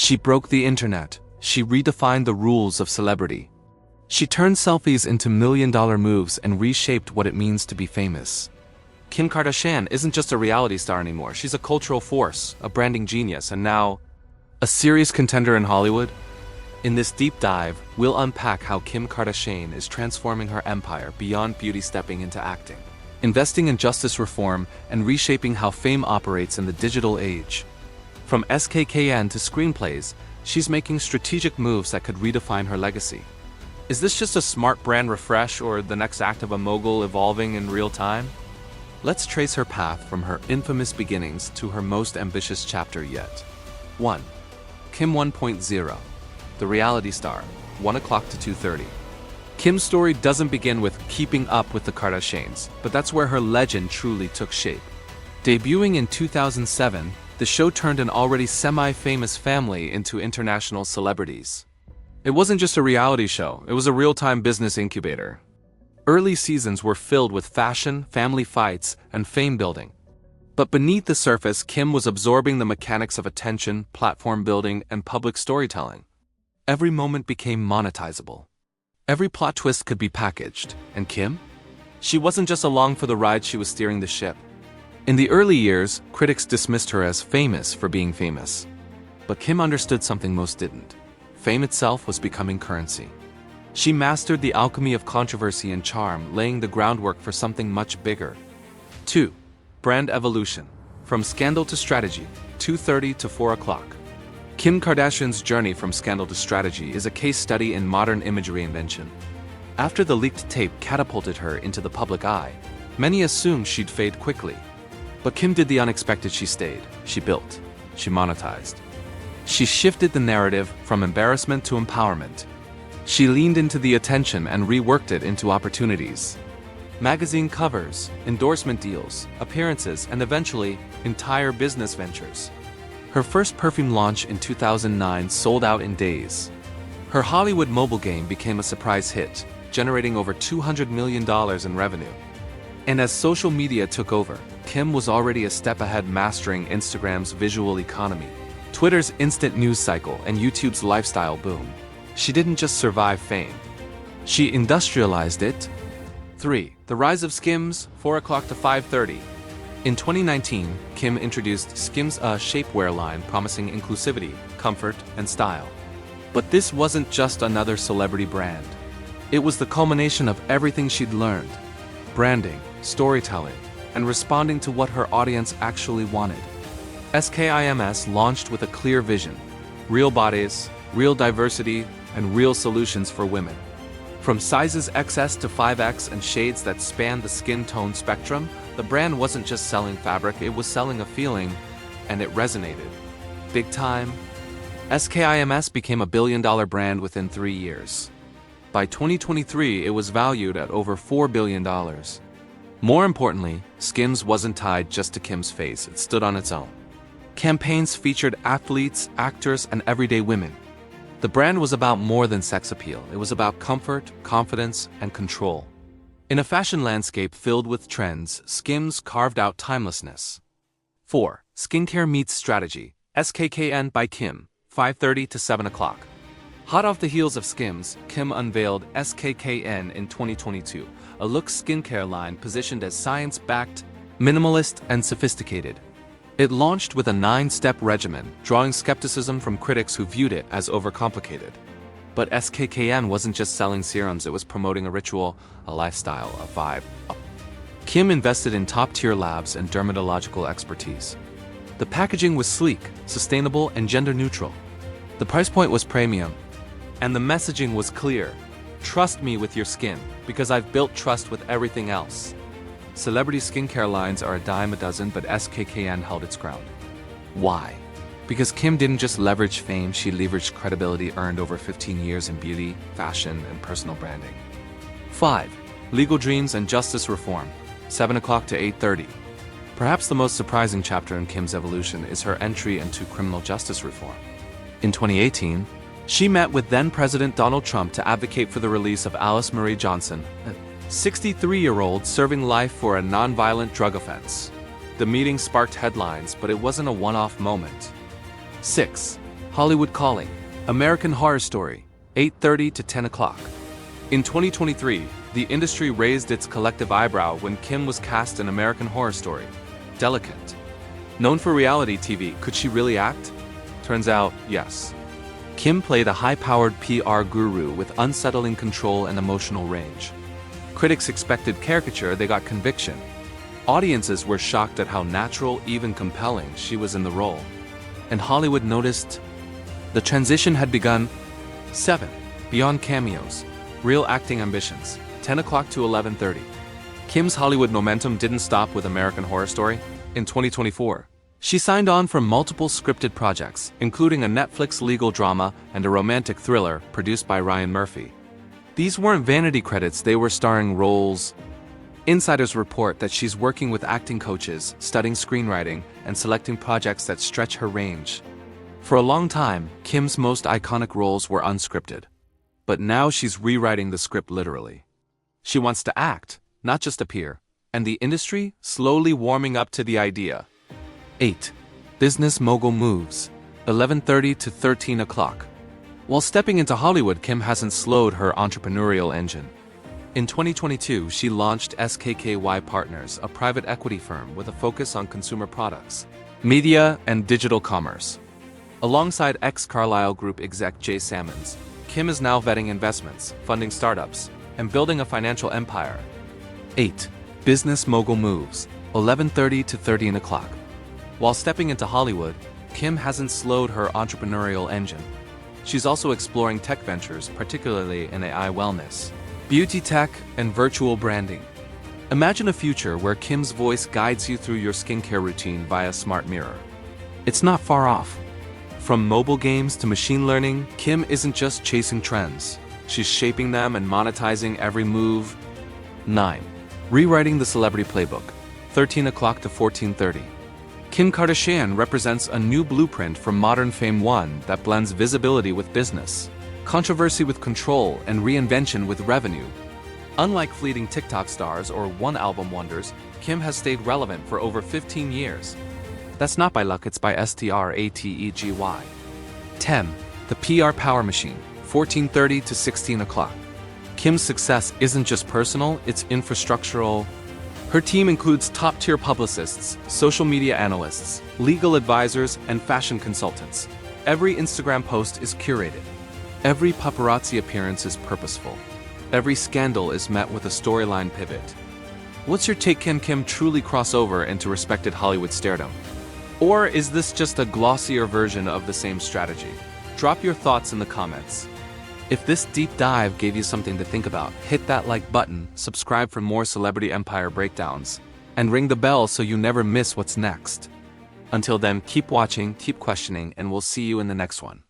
She broke the internet. She redefined the rules of celebrity. She turned selfies into million-dollar moves and reshaped what it means to be famous. Kim Kardashian isn't just a reality star anymore. She's a cultural force, a branding genius, and now a serious contender in Hollywood. In this deep dive, we'll unpack how Kim Kardashian is transforming her empire beyond beauty, stepping into acting, investing in justice reform, and reshaping how fame operates in the digital age. From SKKN to screenplays, she's making strategic moves that could redefine her legacy. Is this just a smart brand refresh or the next act of a mogul evolving in real time? Let's trace her path from her infamous beginnings to her most ambitious chapter yet. 1. Kim 1.0. The reality star, 1 o'clock to 2:30. Kim's story doesn't begin with keeping up with the Kardashians, but that's where her legend truly took shape. Debuting in 2007, the show turned an already semi-famous family into international celebrities. It wasn't just a reality show, it was a real-time business incubator. Early seasons were filled with fashion, family fights, and fame building. But beneath the surface, Kim was absorbing the mechanics of attention, platform building, and public storytelling. Every moment became monetizable. Every plot twist could be packaged. And Kim? She wasn't just along for the ride, she was steering the ship. In the early years, critics dismissed her as famous for being famous. But Kim understood something most didn't. Fame itself was becoming currency. She mastered the alchemy of controversy and charm, laying the groundwork for something much bigger. 2. Brand evolution. From scandal to strategy, 2:30 to 4 o'clock. Kim Kardashian's journey from scandal to strategy is a case study in modern imagery invention. After the leaked tape catapulted her into the public eye, many assumed she'd fade quickly. But Kim did the unexpected. She stayed, she built, she monetized. She shifted the narrative from embarrassment to empowerment. She leaned into the attention and reworked it into opportunities. Magazine covers, endorsement deals, appearances, and eventually, entire business ventures. Her first perfume launch in 2009 sold out in days. Her Hollywood mobile game became a surprise hit, generating over $200 million in revenue. And as social media took over, Kim was already a step ahead, mastering Instagram's visual economy, Twitter's instant news cycle, and YouTube's lifestyle boom. She didn't just survive fame. She industrialized it. 3. The rise of Skims, 4 o'clock to 5:30. In 2019, Kim introduced Skims, a shapewear line promising inclusivity, comfort, and style. But this wasn't just another celebrity brand. It was the culmination of everything she'd learned: branding, storytelling, and responding to what her audience actually wanted. Skims launched with a clear vision: real bodies, real diversity, and real solutions for women. From sizes XS to 5X and shades that span the skin tone spectrum, the brand wasn't just selling fabric, it was selling a feeling, and it resonated. Big time. Skims became a billion-dollar brand within 3 years. By 2023, it was valued at over $4 billion. More importantly, Skims wasn't tied just to Kim's face, it stood on its own. Campaigns featured athletes, actors, and everyday women. The brand was about more than sex appeal, it was about comfort, confidence, and control. In a fashion landscape filled with trends, Skims carved out timelessness. 4. Skincare meets strategy. SKKN by Kim, 5:30 to 7 o'clock. Hot off the heels of Skims, Kim unveiled SKKN in 2022, a look skincare line positioned as science-backed, minimalist, and sophisticated. It launched with a 9-step regimen, drawing skepticism from critics who viewed it as overcomplicated. But SKKN wasn't just selling serums, it was promoting a ritual, a lifestyle, a vibe. Kim invested in top-tier labs and dermatological expertise. The packaging was sleek, sustainable, and gender-neutral. The price point was premium, and the messaging was clear: trust me with your skin, because I've built trust with everything else. Celebrity skincare lines are a dime a dozen, but SKKN held its ground. Why? Because Kim didn't just leverage fame, she leveraged credibility earned over 15 years in beauty, fashion, and personal branding. 5. Legal dreams and justice reform, 7 o'clock to 8:30. Perhaps the most surprising chapter in Kim's evolution is her entry into criminal justice reform. In 2018, she met with then-President Donald Trump to advocate for the release of Alice Marie Johnson, a 63-year-old serving life for a nonviolent drug offense. The meeting sparked headlines, but it wasn't a one-off moment. 6. Hollywood Calling, American Horror Story, 8:30 to 10 o'clock. In 2023, the industry raised its collective eyebrow when Kim was cast in American Horror Story, Delicate. Known for reality TV, could she really act? Turns out, yes. Kim played a high-powered PR guru with unsettling control and emotional range. Critics expected caricature, they got conviction. Audiences were shocked at how natural, even compelling, she was in the role. And Hollywood noticed the transition had begun. 7. Beyond cameos. Real acting ambitions. 10 o'clock to 11:30. Kim's Hollywood momentum didn't stop with American Horror Story. In 2024, she signed on for multiple scripted projects, including a Netflix legal drama and a romantic thriller produced by Ryan Murphy. These weren't vanity credits, they were starring roles. Insiders report that she's working with acting coaches, studying screenwriting, and selecting projects that stretch her range. For a long time, Kim's most iconic roles were unscripted. But now she's rewriting the script literally. She wants to act, not just appear, and the industry slowly warming up to the idea. 8. Business mogul moves, 11:30 to 13 o'clock. While stepping into Hollywood, Kim hasn't slowed her entrepreneurial engine. In 2022, she launched SKKY Partners, a private equity firm with a focus on consumer products, media, and digital commerce. Alongside ex-Carlyle Group exec Jay Sammons, Kim is now vetting investments, funding startups, and building a financial empire. 8. Business mogul moves, 11:30 to 13 o'clock. While stepping into Hollywood, Kim hasn't slowed her entrepreneurial engine. She's also exploring tech ventures, particularly in AI wellness, beauty tech, and virtual branding. Imagine a future where Kim's voice guides you through your skincare routine via smart mirror. It's not far off. From mobile games to machine learning, Kim isn't just chasing trends. She's shaping them and monetizing every move. 9. Rewriting the celebrity playbook, 13 o'clock to 14:30. Kim Kardashian represents a new blueprint for modern fame, one that blends visibility with business, controversy with control, and reinvention with revenue. Unlike fleeting TikTok stars or one-album wonders, Kim has stayed relevant for over 15 years. That's not by luck, it's by strategy. 10. The PR power machine, 14:30 to 16 o'clock. Kim's success isn't just personal, it's infrastructural. Her team includes top-tier publicists, social media analysts, legal advisors, and fashion consultants. Every Instagram post is curated. Every paparazzi appearance is purposeful. Every scandal is met with a storyline pivot. What's your take? Can Kim truly cross over into respected Hollywood stardom? Or is this just a glossier version of the same strategy? Drop your thoughts in the comments. If this deep dive gave you something to think about, hit that like button, subscribe for more celebrity empire breakdowns, and ring the bell so you never miss what's next. Until then, keep watching, keep questioning, and we'll see you in the next one.